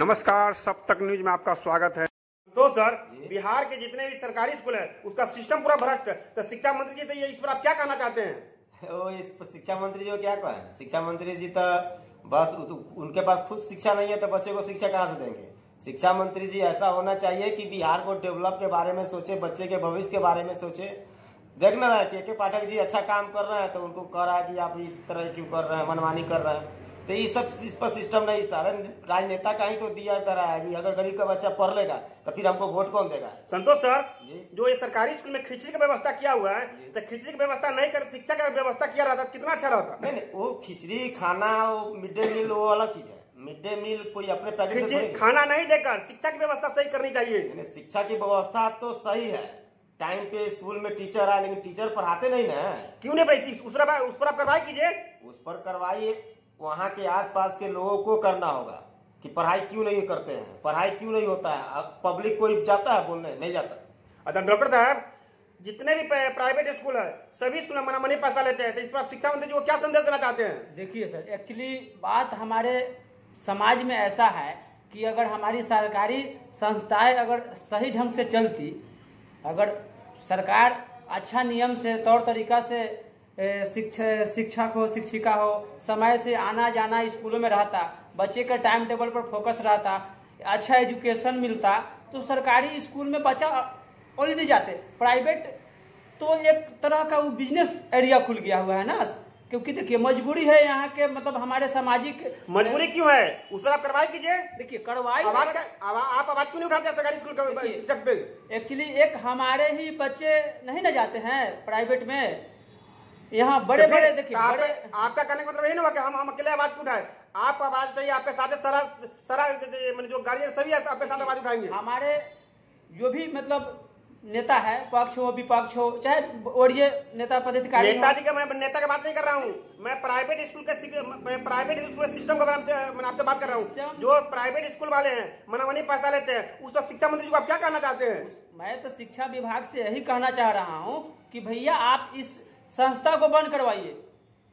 नमस्कार, सब तक न्यूज में आपका स्वागत है। तो सर, बिहार के जितने भी सरकारी स्कूल है उसका सिस्टम पूरा भ्रष्ट है। तो शिक्षा मंत्री जी, तो ये इस पर आप क्या कहना चाहते हैं? वो इस शिक्षा मंत्री जी क्या कहें? शिक्षा मंत्री जी तो बस उनके पास खुद शिक्षा नहीं है तो बच्चे को शिक्षा कहाँ से देंगे? शिक्षा मंत्री जी ऐसा होना चाहिए कि बिहार को डेवलप के बारे में सोचे, बच्चे के भविष्य के बारे में सोचे। देखना है के पाठक जी अच्छा काम कर रहे हैं तो उनको कह रहा है कि आप इस तरह क्यों कर रहे हैं, मनमानी कर रहे हैं। तो ये सब इस पर सिस्टम नहीं, सारे राजनेता का ही तो दिया तरह है कि अगर गरीब का बच्चा पढ़ लेगा तो फिर हमको वोट कौन देगा? संतोष सर, जो ये सरकारी स्कूल में खिचड़ी की व्यवस्था किया हुआ है, तो खिचड़ी की व्यवस्था नहीं कर, शिक्षा का व्यवस्था किया रहता कितना अच्छा रहता। नहीं, वो खिचड़ी खाना, मिड डे मील वो अलग चीज है। मिड डे मील कोई अपने पैकेट से खाना नहीं देकर शिक्षा की व्यवस्था सही करनी चाहिए। शिक्षा की व्यवस्था तो सही है, टाइम पे स्कूल में टीचर आए, लेकिन टीचर पढ़ाते नहीं ना। क्यों नहीं भाई? उस पर आप कार्रवाई कीजिए। उस पर कार्रवाई वहाँ के आसपास के लोगों को करना होगा कि पढ़ाई क्यों नहीं करते हैं, पढ़ाई क्यों नहीं होता है। पब्लिक कोई जाता है बोलने? नहीं जाता। अच्छा डॉक्टर साहब, जितने भी प्राइवेट स्कूल है सभी स्कूल में मनी पैसा लेते हैं, तो इस पर शिक्षा मंत्री जी को क्या संदेश देना चाहते हैं? देखिए सर, एक्चुअली बात हमारे समाज में ऐसा है कि अगर हमारी सरकारी संस्थाएं अगर सही ढंग से चलती, अगर सरकार अच्छा नियम से, तौर तरीका से शिक्षक हो, शिक्षिका हो, समय से आना जाना स्कूलों में रहता, बच्चे का टाइम टेबल पर फोकस रहता, अच्छा एजुकेशन मिलता, तो सरकारी स्कूल में बच्चा ऑलरेडी जाते। प्राइवेट तो एक तरह का वो बिजनेस एरिया खुल गया हुआ है ना, क्योंकि देखिए मजबूरी है यहाँ के, मतलब हमारे सामाजिक मजबूरी क्यों है, उस पर आप कार्रवाई कीजिए। देखिए कार्रवाई, आप आवाज क्यों नहीं उठाते सरकारी स्कूल का शिक्षक पे? एक्चुअली एक हमारे ही बच्चे नहीं ना जाते हैं प्राइवेट में, यहाँ बड़े बड़े देखिए आपका कहने का मतलब यही ना कि हम अकेले आवाज क्यों उठाए? आप आवाज उठाइए, आपके साथ सारा जो गार्जियन सभी आपके साथ आवाज उठाएंगे। हमारे जो भी मतलब नेता है, पक्ष हो विपक्ष हो, चाहे और ये नेता पदाधिकारी, नेताजी का मैं नेता की बात नहीं कर रहा हूँ, मैं प्राइवेट स्कूल के सिस्टम के बारे में आपसे बात कर रहा हूँ। जो प्राइवेट स्कूल वाले हैं मनमानी पैसा लेते हैं, उस पर शिक्षा मंत्री जी को आप क्या कहना चाहते हैं? मैं तो शिक्षा विभाग से यही कहना चाह रहा हूँ कि भैया आप इस संस्था को बंद करवाइए,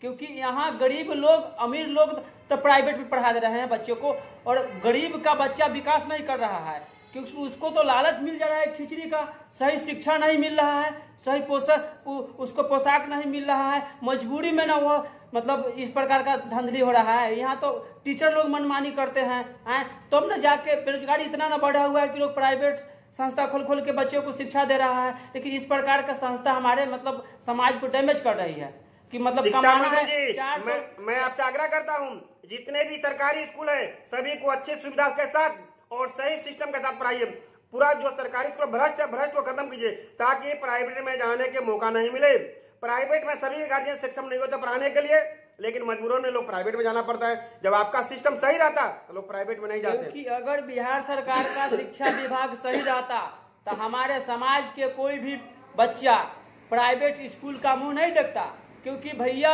क्योंकि यहाँ गरीब लोग, अमीर लोग तो प्राइवेट में पढ़ा दे रहे हैं बच्चों को, और गरीब का बच्चा विकास नहीं कर रहा है, क्योंकि उसको तो लालच मिल जा रहा है खिचड़ी का, सही शिक्षा नहीं मिल रहा है, सही उसको पोशाक नहीं मिल रहा है, मजबूरी में ना वो मतलब इस प्रकार का धंधली हो रहा है। यहाँ तो टीचर लोग मनमानी करते हैं, तब ना जाके बेरोजगारी इतना ना बढ़ा हुआ है कि लोग प्राइवेट संस्था खोल के बच्चों को शिक्षा दे रहा है। लेकिन इस प्रकार का संस्था हमारे मतलब समाज को डैमेज कर रही है कि मतलब कमाना है। मैं आपसे आग्रह करता हूँ, जितने भी सरकारी स्कूल है सभी को अच्छी सुविधा के साथ और सही सिस्टम के साथ पढ़ाइए। पूरा जो सरकारी स्कूल भ्रष्ट को खत्म कीजिए, ताकि प्राइवेट में जाने के मौका नहीं मिले। प्राइवेट में सभी गार्जियन सक्षम नहीं होते पढ़ाने के लिए, लेकिन मजबूरन में लोग प्राइवेट में जाना पड़ता है। जब आपका सिस्टम सही रहता तो लोग प्राइवेट में नहीं जाते। क्योंकि अगर बिहार सरकार का शिक्षा विभाग सही रहता तो हमारे समाज के कोई भी बच्चा प्राइवेट स्कूल का मुंह नहीं देखता, क्योंकि भैया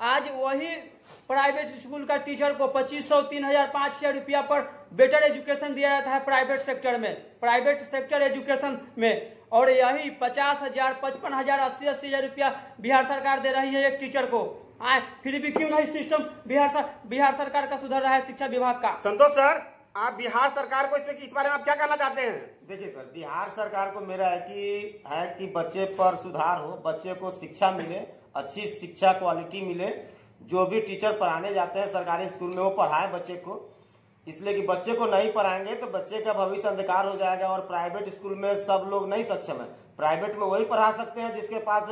आज वही प्राइवेट स्कूल का टीचर को 2500, 3000, 5000 रुपया पर बेटर एजुकेशन दिया जाता है प्राइवेट सेक्टर में, प्राइवेट सेक्टर एजुकेशन में, और यही 50,000, 55,000, 80,000 रुपया बिहार सरकार दे रही है एक टीचर को। फिर भी क्यों नहीं सिस्टम बिहार सरकार का सुधर रहा है, शिक्षा विभाग का? संतोष सर, आप बिहार सरकार को इस बारे में आप क्या कहना चाहते हैं? देखिए सर, बिहार सरकार को मेरा है कि बच्चे पर सुधार हो, बच्चे को शिक्षा मिले, अच्छी शिक्षा क्वालिटी मिले। जो भी टीचर पढ़ाने जाते हैं सरकारी स्कूल में वो पढ़ाए बच्चे को, इसलिए कि बच्चे को नहीं पढ़ाएंगे तो बच्चे का भविष्य अंधकार हो जाएगा। और प्राइवेट स्कूल में सब लोग नहीं सक्षम है, प्राइवेट में वही पढ़ा सकते हैं जिसके पास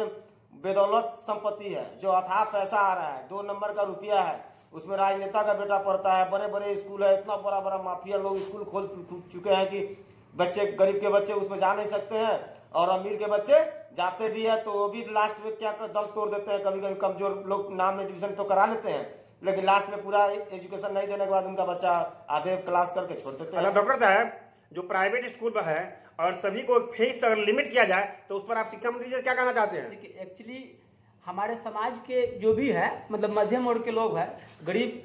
बेदौलत संपत्ति है, जो अथाह पैसा आ रहा है, 2 नंबर का रुपया है, उसमें राजनेता का बेटा पढ़ता है, बड़े बड़े स्कूल है, इतना बड़ा बड़ा माफिया लोग स्कूल खोल चुके हैं कि बच्चे, गरीब के बच्चे उसमें जा नहीं सकते हैं, और अमीर के बच्चे जाते भी है तो वो भी लास्ट में क्या दम तोड़ देते हैं। कभी कभी कमजोर लोग नाम एडमिशन तो करा लेते हैं, लेकिन लास्ट में पूरा एजुकेशन नहीं देने के बाद उनका बच्चा आधे क्लास करके छोड़ देते हैं। डॉक्टर साहब, जो प्राइवेट स्कूल पर है और सभी को फीस अगर लिमिट किया जाए तो उस पर आप शिक्षा मंत्री जी क्या कहना चाहते हैं? देखिए एक्चुअली हमारे समाज के जो भी है, मतलब मध्यम वर्ग के लोग हैं, गरीब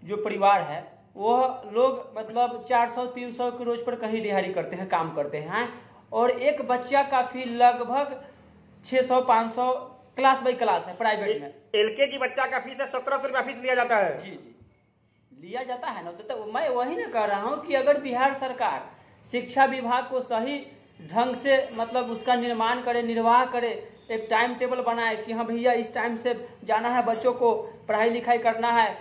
जो परिवार है, वो लोग मतलब 400-300 के रोज पर कहीं दिहाड़ी करते हैं, काम करते हैं, और एक बच्चा का फी लगभग 600-500 क्लास बाई क्लास है प्राइवेट में। LKG बच्चा का फीस है 1700 रुपया फीस लिया जाता है। जी जी, लिया जाता है ना। तो मैं वही ना कह रहा हूँ कि अगर बिहार सरकार शिक्षा विभाग को सही ढंग से मतलब उसका निर्माण करे, निर्वाह करे, एक टाइम टेबल बनाए कि हाँ भैया इस टाइम से जाना है, बच्चों को पढ़ाई लिखाई करना है,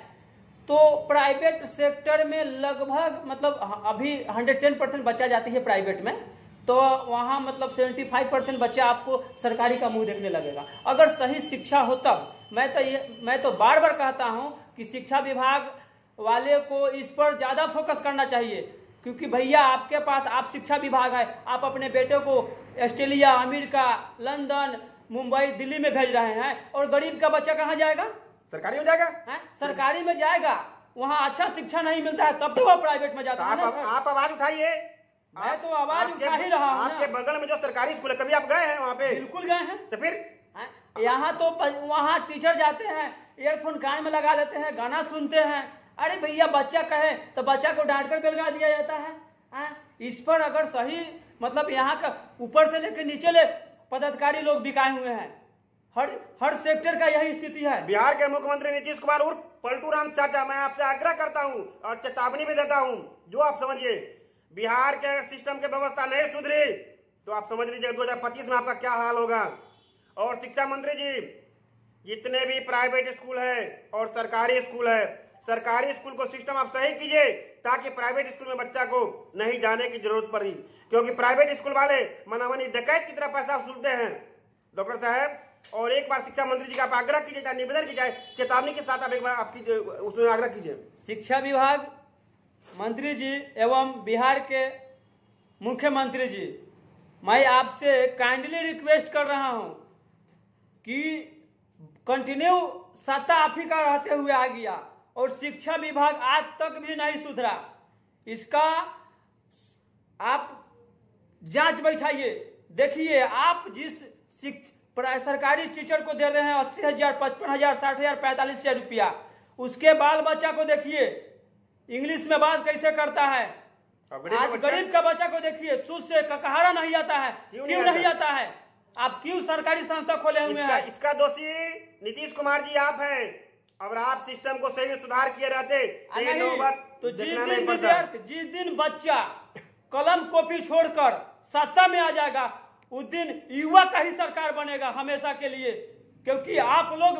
तो प्राइवेट सेक्टर में लगभग मतलब अभी 110% बच्चा जाती है प्राइवेट में, तो वहाँ मतलब 75% बच्चा आपको सरकारी का मुंह देखने लगेगा। अगर सही शिक्षा हो तब मैं तो बार बार कहता हूँ कि शिक्षा विभाग वाले को इस पर ज्यादा फोकस करना चाहिए, क्योंकि भैया आपके पास आप शिक्षा विभाग है, आप अपने बेटे को Australia, America, London, Mumbai, Delhi में भेज रहे हैं, और गरीब का बच्चा कहाँ जाएगा? सरकारी में जाएगा है? सरकारी में जाएगा, वहाँ अच्छा शिक्षा नहीं मिलता है, तब तो वो प्राइवेट में जाता है ना। आप आवाज उठाइए। मैं तो आवाज उठा ही रहा हूँ। आपके बगल में जो सरकारी स्कूल है, कभी आप गए हैं वहाँ पे? बिल्कुल गए हैं। तो फिर यहाँ तो वहाँ टीचर जाते हैं, ईयरफोन कान में लगा लेते हैं, गाना सुनते हैं। अरे भैया बच्चा कहे तो बच्चा को डांट कर बेलगा दिया जाता है। इस पर अगर सही मतलब यहाँ का ऊपर से लेकर नीचे ले पदाधिकारी लोग बिकाए हुए हैं। हर सेक्टर का यही स्थिति है। बिहार के मुख्यमंत्री नीतीश कुमार उर्फ पलटू राम चाचा, मैं आपसे आग्रह करता हूँ और चेतावनी भी देता हूँ, जो आप समझिए बिहार के सिस्टम की व्यवस्था नहीं सुधरी तो आप समझ लीजिए 2025 में आपका क्या हाल होगा। और शिक्षा मंत्री जी, जितने भी प्राइवेट स्कूल है और सरकारी स्कूल है, सरकारी स्कूल को सिस्टम आप सही कीजिए ताकि प्राइवेट स्कूल में बच्चा को नहीं जाने की जरूरत पड़ी, क्योंकि प्राइवेट स्कूल वाले मनामनी डकैत की तरह पैसा वसूलते हैं। डॉक्टर साहब, और एक बार शिक्षा मंत्री जी का आप आग्रह कीजिए, निवेदन की जाए, चेतावनी के साथ आप एक बार आपकी उसमें आग्रह कीजिए। शिक्षा विभाग मंत्री जी एवं बिहार के मुख्यमंत्री जी, मैं आपसे काइंडली रिक्वेस्ट कर रहा हूं कि कंटिन्यू सत्ता आप ही का रहते हुए आ गया और शिक्षा विभाग आज तक भी नहीं सुधरा। इसका आप जांच बैठाइए, देखिए आप जिस सरकारी टीचर को दे रहे हैं 80,000, 55,000, 60,000, 45,000 रुपया, उसके बाल बच्चा को देखिए इंग्लिश में बात कैसे करता है। आज गरीब का बच्चा को देखिए सूद से ककहारा नहीं आता है। क्यों नहीं आता है? आप क्यों सरकारी संस्था खोले हुए हैं? इसका दोषी नीतीश कुमार जी आप हैं। अगर आप सिस्टम को सही में सुधार किए रहते तो जिस दिन बच्चा कलम कॉपी छोड़कर सत्ता में आ जाएगा, उस दिन युवा का ही सरकार बनेगा हमेशा के लिए, क्योंकि आप लोग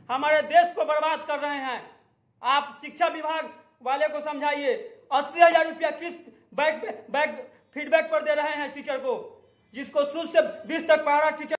हमारे देश को बर्बाद कर रहे हैं। आप शिक्षा विभाग वाले को समझाइए, 80,000 रुपया किस बैग फीडबैक पर दे रहे हैं टीचर को, जिसको शुरू से 20 तक पढ़ा टीचर